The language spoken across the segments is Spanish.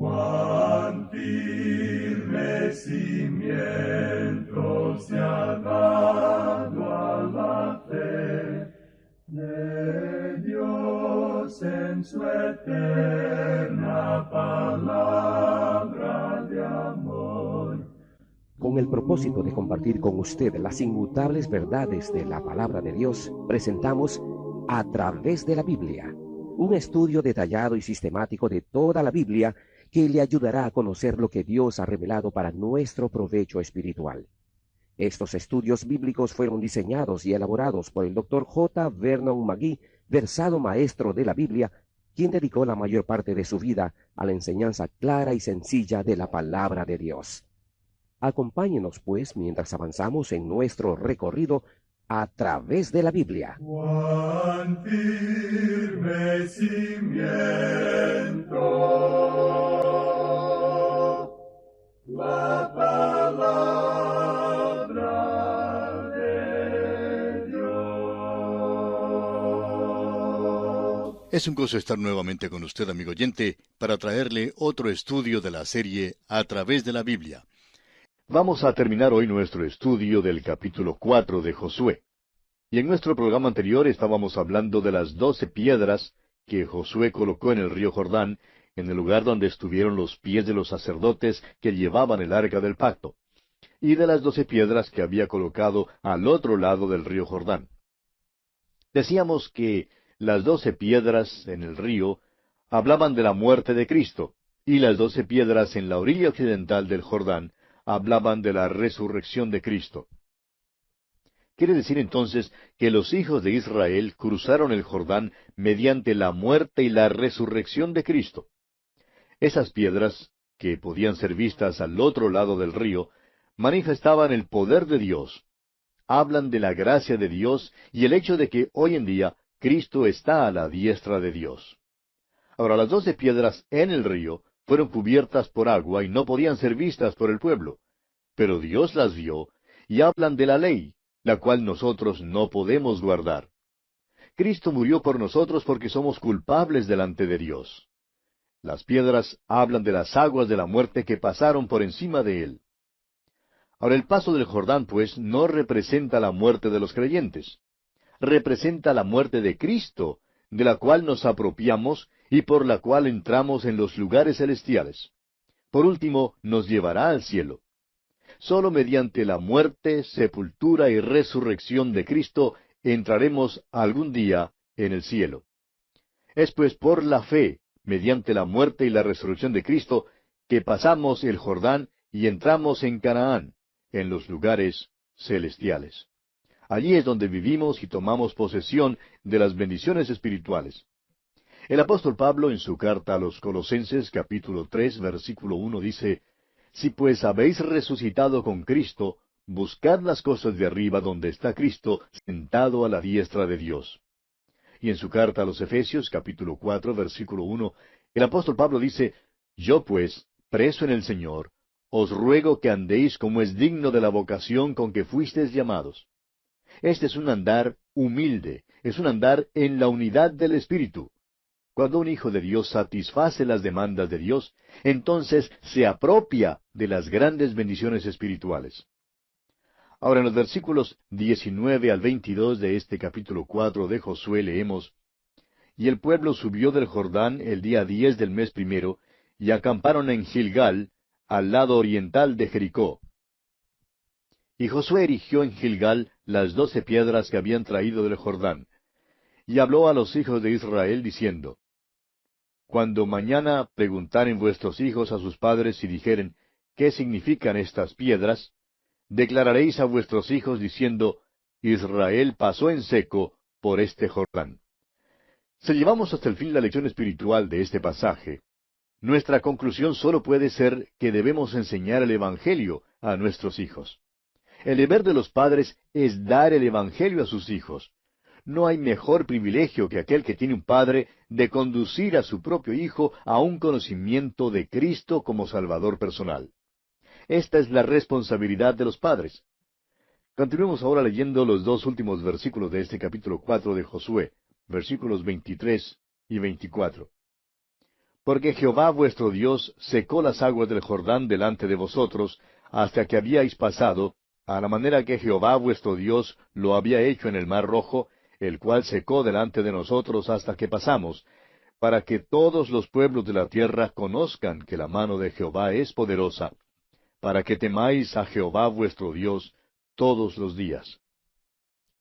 Cuán firme cimiento se ha dado a la fe de Dios en su eterna palabra de amor. Con el propósito de compartir con usted las inmutables verdades de la palabra de Dios, presentamos A través de la Biblia, un estudio detallado y sistemático de toda la Biblia que le ayudará a conocer lo que Dios ha revelado para nuestro provecho espiritual. Estos estudios bíblicos fueron diseñados y elaborados por el Dr. J. Vernon McGee, versado maestro de la Biblia, quien dedicó la mayor parte de su vida a la enseñanza clara y sencilla de la palabra de Dios. Acompáñenos, pues, mientras avanzamos en nuestro recorrido a través de la Biblia. Cuán firme cimiento la palabra de Dios. Es un gozo estar nuevamente con usted, amigo oyente, para traerle otro estudio de la serie A través de la Biblia. Vamos a terminar hoy nuestro estudio del capítulo 4 de Josué. Y en nuestro programa anterior estábamos hablando de las 12 piedras que Josué colocó en el río Jordán, en el lugar donde estuvieron los pies de los sacerdotes que llevaban el arca del pacto, y de las 12 piedras que había colocado al otro lado del río Jordán. Decíamos que las 12 piedras en el río hablaban de la muerte de Cristo, y las 12 piedras en la orilla occidental del Jordán hablaban de la resurrección de Cristo. Quiere decir entonces que los hijos de Israel cruzaron el Jordán mediante la muerte y la resurrección de Cristo. Esas piedras, que podían ser vistas al otro lado del río, manifestaban el poder de Dios. Hablan de la gracia de Dios y el hecho de que hoy en día Cristo está a la diestra de Dios. Ahora, las 12 piedras en el río fueron cubiertas por agua y no podían ser vistas por el pueblo. Pero Dios las vio y hablan de la ley, la cual nosotros no podemos guardar. Cristo murió por nosotros porque somos culpables delante de Dios. Las piedras hablan de las aguas de la muerte que pasaron por encima de él. Ahora, el paso del Jordán, pues, no representa la muerte de los creyentes. Representa la muerte de Cristo, de la cual nos apropiamos y por la cual entramos en los lugares celestiales. Por último, nos llevará al cielo. Solo mediante la muerte, sepultura y resurrección de Cristo entraremos algún día en el cielo. Es pues por la fe, mediante la muerte y la resurrección de Cristo, que pasamos el Jordán y entramos en Canaán, en los lugares celestiales. Allí es donde vivimos y tomamos posesión de las bendiciones espirituales. El apóstol Pablo, en su carta a los Colosenses, capítulo 3, versículo 1, dice: Si pues habéis resucitado con Cristo, buscad las cosas de arriba donde está Cristo, sentado a la diestra de Dios. Y en su carta a los Efesios, capítulo 4, versículo 1, el apóstol Pablo dice: Yo pues, preso en el Señor, os ruego que andéis como es digno de la vocación con que fuisteis llamados. Este es un andar humilde, es un andar en la unidad del Espíritu. Cuando un hijo de Dios satisface las demandas de Dios, entonces se apropia de las grandes bendiciones espirituales. Ahora, en los versículos 19 al 22 de este capítulo 4 de Josué leemos: Y el pueblo subió del Jordán el día 10 del mes primero, y acamparon en Gilgal, al lado oriental de Jericó. Y Josué erigió en Gilgal las 12 piedras que habían traído del Jordán. Y habló a los hijos de Israel, diciendo: Cuando mañana preguntaren vuestros hijos a sus padres y dijeren: ¿Qué significan estas piedras?, declararéis a vuestros hijos diciendo: Israel pasó en seco por este Jordán. Si llevamos hasta el fin la lección espiritual de este pasaje, nuestra conclusión solo puede ser que debemos enseñar el Evangelio a nuestros hijos. El deber de los padres es dar el Evangelio a sus hijos. No hay mejor privilegio que aquel que tiene un padre de conducir a su propio hijo a un conocimiento de Cristo como Salvador personal. Esta es la responsabilidad de los padres. Continuemos ahora leyendo los 2 últimos versículos de este capítulo 4 de Josué, versículos 23 y 24. Porque Jehová vuestro Dios secó las aguas del Jordán delante de vosotros, hasta que habíais pasado, a la manera que Jehová vuestro Dios lo había hecho en el mar Rojo, el cual secó delante de nosotros hasta que pasamos, para que todos los pueblos de la tierra conozcan que la mano de Jehová es poderosa, para que temáis a Jehová vuestro Dios todos los días.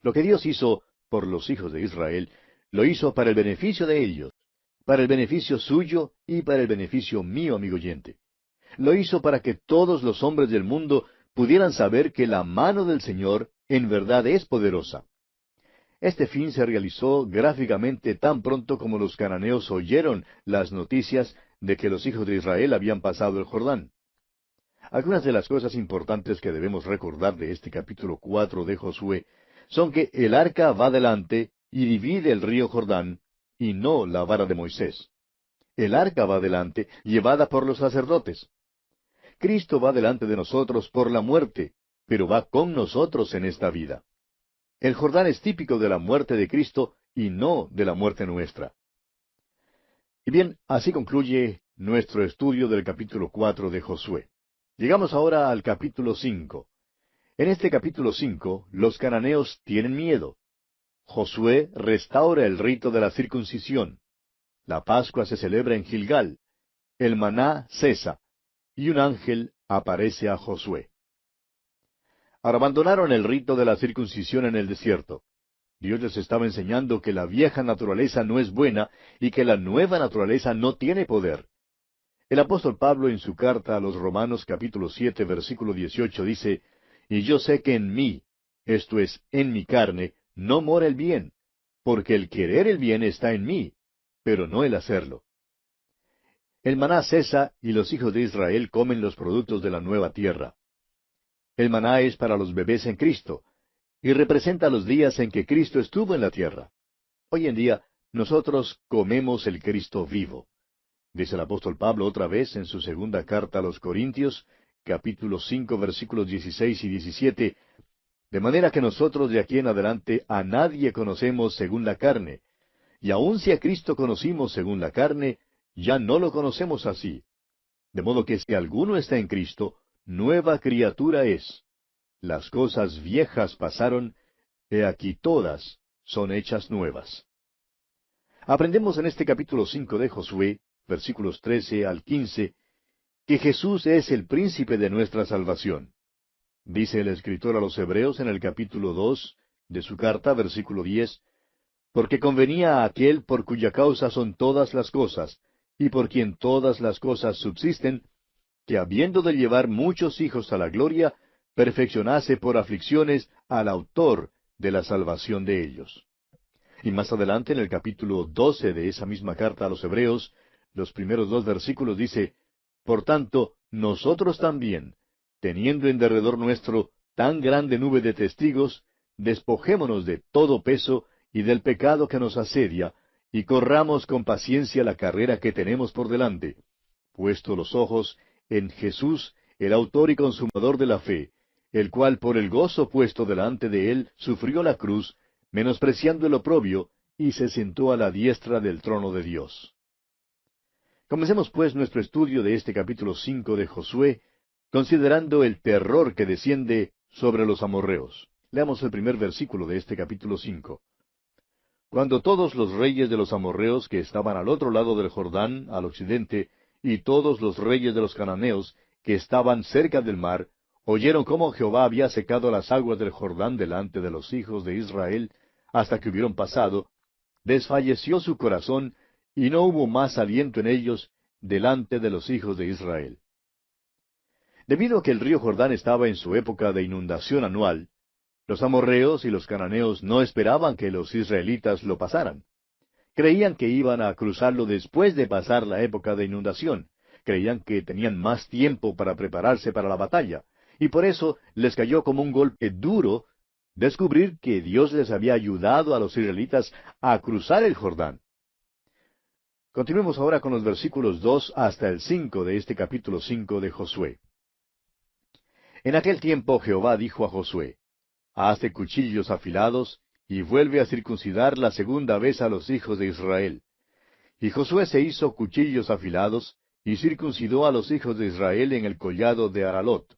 Lo que Dios hizo por los hijos de Israel, lo hizo para el beneficio de ellos, para el beneficio suyo y para el beneficio mío, amigo oyente. Lo hizo para que todos los hombres del mundo pudieran saber que la mano del Señor en verdad es poderosa. Este fin se realizó gráficamente tan pronto como los cananeos oyeron las noticias de que los hijos de Israel habían pasado el Jordán. Algunas de las cosas importantes que debemos recordar de este capítulo 4 de Josué son que el arca va delante y divide el río Jordán, y no la vara de Moisés. El arca va delante, llevada por los sacerdotes. Cristo va delante de nosotros por la muerte, pero va con nosotros en esta vida. El Jordán es típico de la muerte de Cristo y no de la muerte nuestra. Y bien, así concluye nuestro estudio del capítulo 4 de Josué. Llegamos ahora al capítulo 5. En este capítulo 5, los cananeos tienen miedo. Josué restaura el rito de la circuncisión. La Pascua se celebra en Gilgal. El maná cesa. Y un ángel aparece a Josué. Ahora abandonaron el rito de la circuncisión en el desierto. Dios les estaba enseñando que la vieja naturaleza no es buena y que la nueva naturaleza no tiene poder. El apóstol Pablo en su carta a los Romanos capítulo 7 versículo 18 dice, «Y yo sé que en mí, esto es, en mi carne, no mora el bien, porque el querer el bien está en mí, pero no el hacerlo». El maná cesa y los hijos de Israel comen los productos de la nueva tierra. El maná es para los bebés en Cristo, y representa los días en que Cristo estuvo en la tierra. Hoy en día, nosotros comemos el Cristo vivo. Dice el apóstol Pablo otra vez en su segunda carta a los Corintios, capítulo 5, versículos 16 y 17, de manera que nosotros de aquí en adelante a nadie conocemos según la carne, y aun si a Cristo conocimos según la carne, ya no lo conocemos así. De modo que si alguno está en Cristo, nueva criatura es. Las cosas viejas pasaron, he aquí todas son hechas nuevas. Aprendemos en este capítulo 5 de Josué, versículos 13 al 15, que Jesús es el príncipe de nuestra salvación. Dice el escritor a los Hebreos en el capítulo 2 de su carta, versículo 10, «Porque convenía a aquel por cuya causa son todas las cosas, y por quien todas las cosas subsisten, que habiendo de llevar muchos hijos a la gloria, perfeccionase por aflicciones al autor de la salvación de ellos». Y más adelante, en el capítulo 12 de esa misma carta a los Hebreos, los primeros 2 versículos dice, «Por tanto, nosotros también, teniendo en derredor nuestro tan grande nube de testigos, despojémonos de todo peso y del pecado que nos asedia, y corramos con paciencia la carrera que tenemos por delante, puesto los ojos en Jesús, el autor y consumador de la fe, el cual por el gozo puesto delante de él sufrió la cruz, menospreciando el oprobio, y se sentó a la diestra del trono de Dios». Comencemos pues nuestro estudio de este capítulo 5 de Josué, considerando el terror que desciende sobre los amorreos. Leamos el primer versículo de este capítulo 5. «Cuando todos los reyes de los amorreos que estaban al otro lado del Jordán, al occidente, y todos los reyes de los cananeos que estaban cerca del mar, oyeron cómo Jehová había secado las aguas del Jordán delante de los hijos de Israel, hasta que hubieron pasado, desfalleció su corazón, y no hubo más aliento en ellos delante de los hijos de Israel». Debido a que el río Jordán estaba en su época de inundación anual, los amorreos y los cananeos no esperaban que los israelitas lo pasaran. Creían que iban a cruzarlo después de pasar la época de inundación. Creían que tenían más tiempo para prepararse para la batalla, y por eso les cayó como un golpe duro descubrir que Dios les había ayudado a los israelitas a cruzar el Jordán. Continuemos ahora con los versículos 2 hasta el 5 de este capítulo 5 de Josué. En aquel tiempo Jehová dijo a Josué, «Hazte cuchillos afilados, y vuelve a circuncidar la segunda vez a los hijos de Israel. Y Josué se hizo cuchillos afilados, y circuncidó a los hijos de Israel en el collado de Aralot.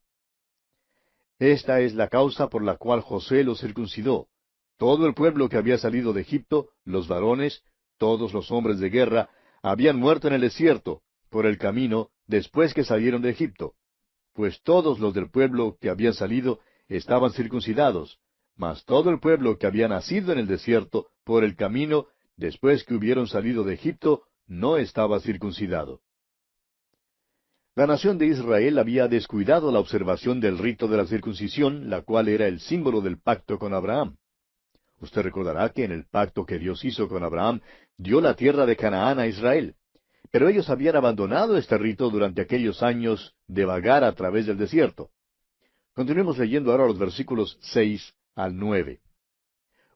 Esta es la causa por la cual Josué los circuncidó. Todo el pueblo que había salido de Egipto, los varones, todos los hombres de guerra, habían muerto en el desierto, por el camino, después que salieron de Egipto. Pues todos los del pueblo que habían salido estaban circuncidados, mas todo el pueblo que había nacido en el desierto, por el camino, después que hubieron salido de Egipto, no estaba circuncidado. La nación de Israel había descuidado la observación del rito de la circuncisión, la cual era el símbolo del pacto con Abraham. Usted recordará que en el pacto que Dios hizo con Abraham, dio la tierra de Canaán a Israel. Pero ellos habían abandonado este rito durante aquellos años de vagar a través del desierto. Continuemos leyendo ahora los versículos 6 al 9.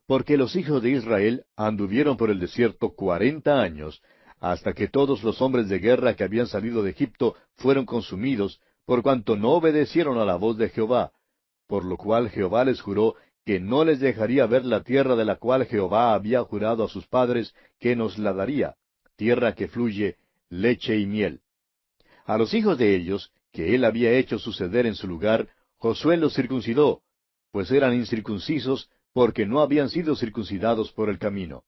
Porque los hijos de Israel anduvieron por el desierto 40 años, hasta que todos los hombres de guerra que habían salido de Egipto fueron consumidos, por cuanto no obedecieron a la voz de Jehová, por lo cual Jehová les juró que no les dejaría ver la tierra de la cual Jehová había jurado a sus padres que nos la daría, tierra que fluye leche y miel. A los hijos de ellos, que él había hecho suceder en su lugar, Josué los circuncidó, pues eran incircuncisos, porque no habían sido circuncidados por el camino.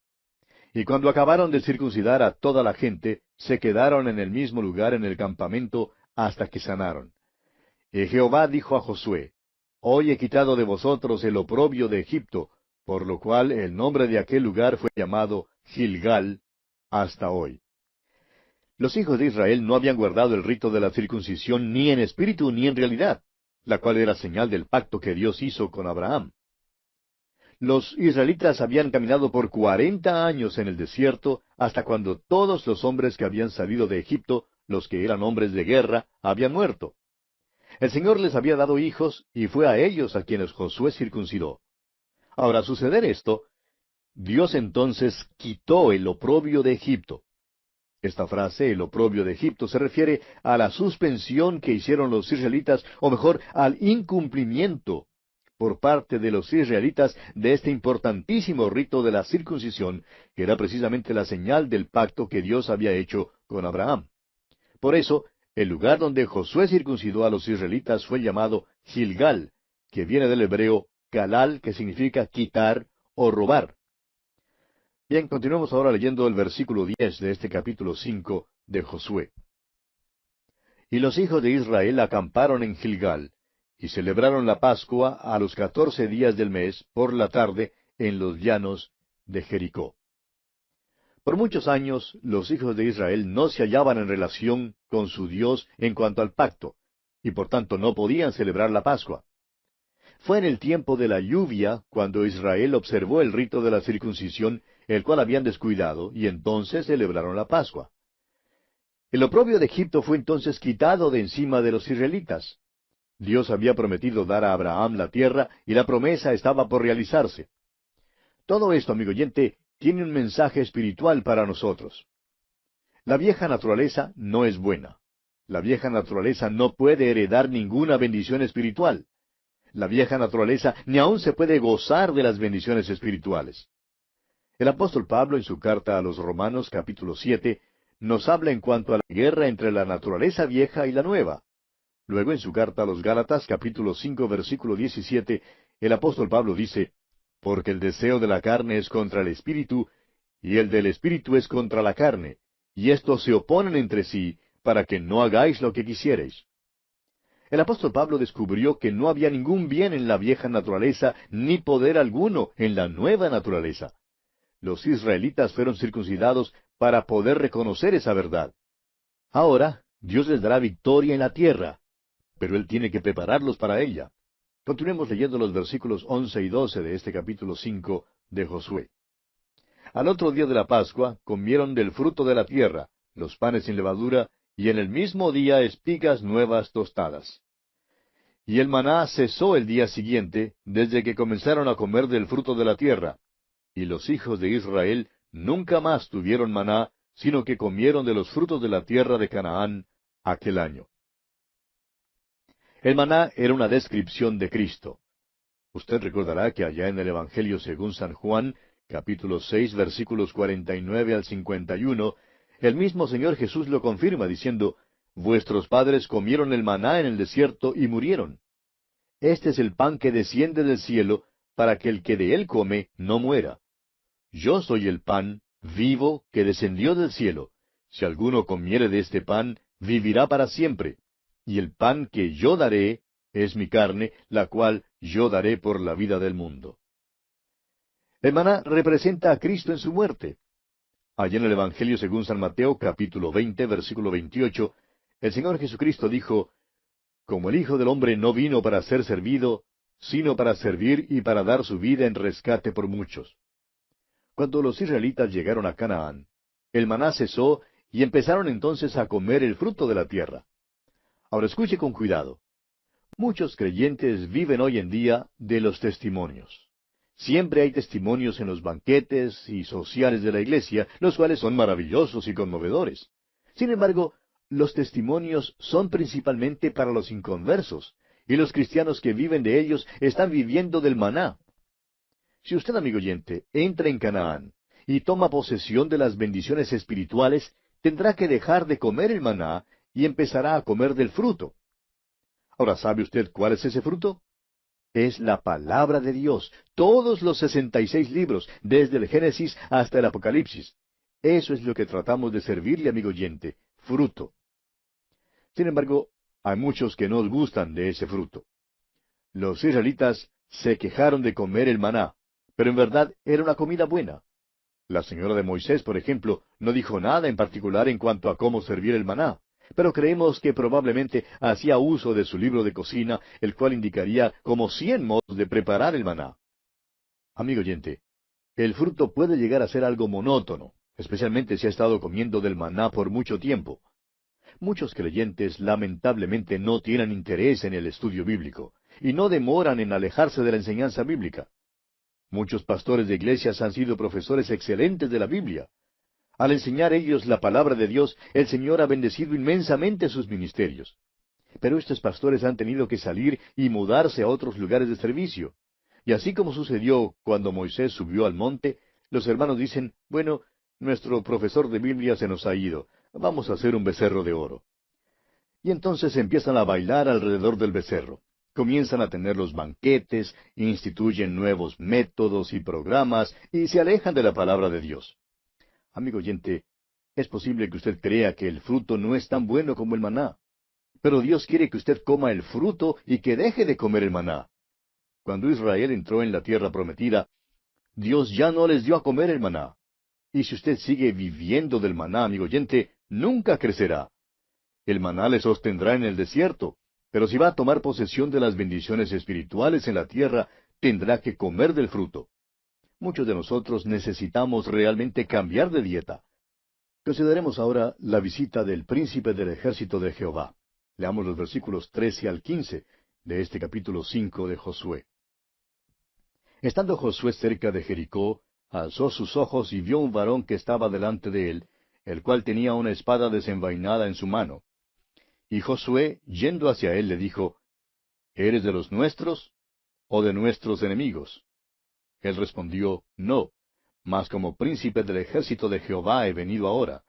Y cuando acabaron de circuncidar a toda la gente, se quedaron en el mismo lugar en el campamento hasta que sanaron. Y Jehová dijo a Josué, Hoy he quitado de vosotros el oprobio de Egipto, por lo cual el nombre de aquel lugar fue llamado Gilgal hasta hoy. Los hijos de Israel no habían guardado el rito de la circuncisión ni en espíritu ni en realidad, la cual era señal del pacto que Dios hizo con Abraham. Los israelitas habían caminado por 40 años en el desierto, hasta cuando todos los hombres que habían salido de Egipto, los que eran hombres de guerra, habían muerto. El Señor les había dado hijos, y fue a ellos a quienes Josué circuncidó. Ahora, al suceder esto, Dios entonces quitó el oprobio de Egipto. Esta frase, el oprobio de Egipto, se refiere a la suspensión que hicieron los israelitas, o mejor, al incumplimiento por parte de los israelitas de este importantísimo rito de la circuncisión, que era precisamente la señal del pacto que Dios había hecho con Abraham. Por eso, el lugar donde Josué circuncidó a los israelitas fue llamado Gilgal, que viene del hebreo galal, que significa quitar o robar. Bien, continuemos ahora leyendo el versículo 10 de este capítulo 5 de Josué. Y los hijos de Israel acamparon en Gilgal, y celebraron la Pascua a los 14 días del mes, por la tarde, en los llanos de Jericó. Por muchos años, los hijos de Israel no se hallaban en relación con su Dios en cuanto al pacto, y por tanto no podían celebrar la Pascua. Fue en el tiempo de la lluvia cuando Israel observó el rito de la circuncisión, el cual habían descuidado, y entonces celebraron la Pascua. El oprobio de Egipto fue entonces quitado de encima de los israelitas. Dios había prometido dar a Abraham la tierra, y la promesa estaba por realizarse. Todo esto, amigo oyente, tiene un mensaje espiritual para nosotros. La vieja naturaleza no es buena. La vieja naturaleza no puede heredar ninguna bendición espiritual. La vieja naturaleza ni aun se puede gozar de las bendiciones espirituales. El apóstol Pablo, en su carta a los Romanos, capítulo 7, nos habla en cuanto a la guerra entre la naturaleza vieja y la nueva. Luego, en su carta a los Gálatas, capítulo 5, versículo 17, el apóstol Pablo dice, Porque el deseo de la carne es contra el espíritu, y el del espíritu es contra la carne, y estos se oponen entre sí, para que no hagáis lo que quisiereis. El apóstol Pablo descubrió que no había ningún bien en la vieja naturaleza, ni poder alguno en la nueva naturaleza. Los israelitas fueron circuncidados para poder reconocer esa verdad. Ahora, Dios les dará victoria en la tierra, pero Él tiene que prepararlos para ella. Continuemos leyendo los versículos 11 y 12 de este capítulo 5 de Josué. Al otro día de la Pascua comieron del fruto de la tierra, los panes sin levadura, y en el mismo día espigas nuevas tostadas. Y el maná cesó el día siguiente, desde que comenzaron a comer del fruto de la tierra. Y los hijos de Israel nunca más tuvieron maná, sino que comieron de los frutos de la tierra de Canaán aquel año. El maná era una descripción de Cristo. Usted recordará que allá en el Evangelio según San Juan, capítulo 6, versículos 49 al 51, El mismo Señor Jesús lo confirma diciendo, vuestros padres comieron el maná en el desierto y murieron. Este es el pan que desciende del cielo, para que el que de él come no muera. Yo soy el pan vivo que descendió del cielo. Si alguno comiere de este pan, vivirá para siempre. Y el pan que yo daré es mi carne, la cual yo daré por la vida del mundo. El maná representa a Cristo en su muerte. Allí en el Evangelio según San Mateo, capítulo 20, versículo 28, el Señor Jesucristo dijo, como el Hijo del Hombre no vino para ser servido, sino para servir y para dar su vida en rescate por muchos. Cuando los israelitas llegaron a Canaán, el maná cesó y empezaron entonces a comer el fruto de la tierra. Ahora escuche con cuidado. Muchos creyentes viven hoy en día de los testimonios. Siempre hay testimonios en los banquetes y sociales de la iglesia, los cuales son maravillosos y conmovedores. Sin embargo, los testimonios son principalmente para los inconversos, y los cristianos que viven de ellos están viviendo del maná. Si usted, amigo oyente, entra en Canaán y toma posesión de las bendiciones espirituales, tendrá que dejar de comer el maná y empezará a comer del fruto. Ahora, ¿sabe usted cuál es ese fruto? Es la palabra de Dios, todos los 66 libros, desde el Génesis hasta el Apocalipsis. Eso es lo que tratamos de servirle, amigo oyente, fruto. Sin embargo, hay muchos que no gustan de ese fruto. Los israelitas se quejaron de comer el maná, pero en verdad era una comida buena. La señora de Moisés, por ejemplo, no dijo nada en particular en cuanto a cómo servir el maná, pero creemos que probablemente hacía uso de su libro de cocina, el cual indicaría como 100 modos de preparar el maná. Amigo oyente, el fruto puede llegar a ser algo monótono, especialmente si ha estado comiendo del maná por mucho tiempo. Muchos creyentes lamentablemente no tienen interés en el estudio bíblico, y no demoran en alejarse de la enseñanza bíblica. Muchos pastores de iglesias han sido profesores excelentes de la Biblia. Al enseñar ellos la palabra de Dios, el Señor ha bendecido inmensamente sus ministerios. Pero estos pastores han tenido que salir y mudarse a otros lugares de servicio. Y así como sucedió cuando Moisés subió al monte, los hermanos dicen, bueno, nuestro profesor de Biblia se nos ha ido, vamos a hacer un becerro de oro. Y entonces empiezan a bailar alrededor del becerro. Comienzan a tener los banquetes, instituyen nuevos métodos y programas, y se alejan de la palabra de Dios. Amigo oyente, es posible que usted crea que el fruto no es tan bueno como el maná. Pero Dios quiere que usted coma el fruto y que deje de comer el maná. Cuando Israel entró en la tierra prometida, Dios ya no les dio a comer el maná. Y si usted sigue viviendo del maná, amigo oyente, nunca crecerá. El maná le sostendrá en el desierto, pero si va a tomar posesión de las bendiciones espirituales en la tierra, tendrá que comer del fruto. Muchos de nosotros necesitamos realmente cambiar de dieta. Consideremos ahora la visita del príncipe del ejército de Jehová. Leamos los versículos 13 al 15 de este capítulo 5 de Josué. Estando Josué cerca de Jericó, alzó sus ojos y vio un varón que estaba delante de él, el cual tenía una espada desenvainada en su mano. Y Josué, yendo hacia él, le dijo, ¿Eres de los nuestros o de nuestros enemigos? Él respondió, No, mas como príncipe del ejército de Jehová he venido ahora.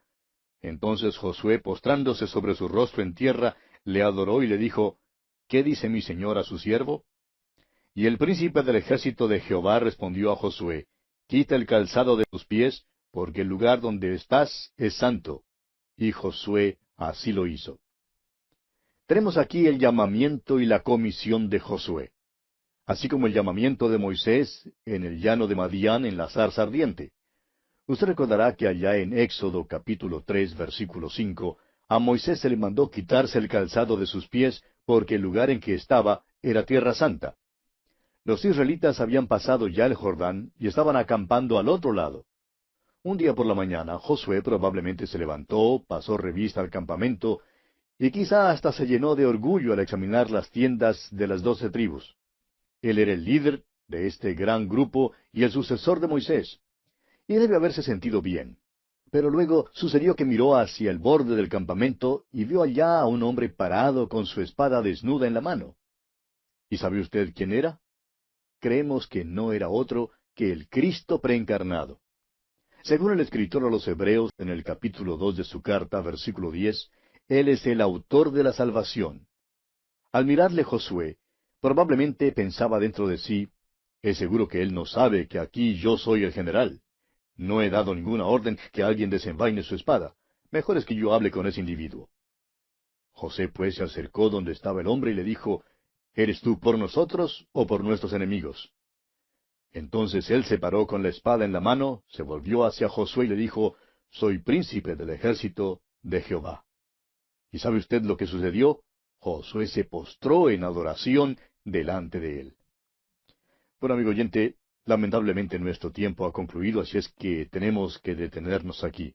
Entonces Josué, postrándose sobre su rostro en tierra, le adoró y le dijo, ¿Qué dice mi señor a su siervo? Y el príncipe del ejército de Jehová respondió a Josué, Quita el calzado de tus pies, porque el lugar donde estás es santo. Y Josué así lo hizo. Tenemos aquí el llamamiento y la comisión de Josué, así como el llamamiento de Moisés en el llano de Madián en la zarza ardiente. Usted recordará que allá en Éxodo capítulo 3, versículo 5, a Moisés se le mandó quitarse el calzado de sus pies, porque el lugar en que estaba era tierra santa. Los israelitas habían pasado ya el Jordán y estaban acampando al otro lado. Un día por la mañana, Josué probablemente se levantó, pasó revista al campamento, y quizá hasta se llenó de orgullo al examinar las tiendas de las 12 tribus. Él era el líder de este gran grupo y el sucesor de Moisés. Y debe haberse sentido bien. Pero luego sucedió que miró hacia el borde del campamento y vio allá a un hombre parado con su espada desnuda en la mano. ¿Y sabe usted quién era? Creemos que no era otro que el Cristo preencarnado. Según el escritor a los Hebreos, en el capítulo 2 de su carta, versículo 10, Él es el autor de la salvación. Al mirarle Josué, probablemente pensaba dentro de sí, es seguro que él no sabe que aquí yo soy el general. No he dado ninguna orden que alguien desenvaine su espada. Mejor es que yo hable con ese individuo. José pues se acercó donde estaba el hombre y le dijo, ¿Eres tú por nosotros o por nuestros enemigos? Entonces él se paró con la espada en la mano, se volvió hacia Josué y le dijo, Soy príncipe del ejército de Jehová. ¿Y sabe usted lo que sucedió? Josué se postró en adoración delante de él. Bueno, amigo oyente, lamentablemente nuestro tiempo ha concluido, así es que tenemos que detenernos aquí.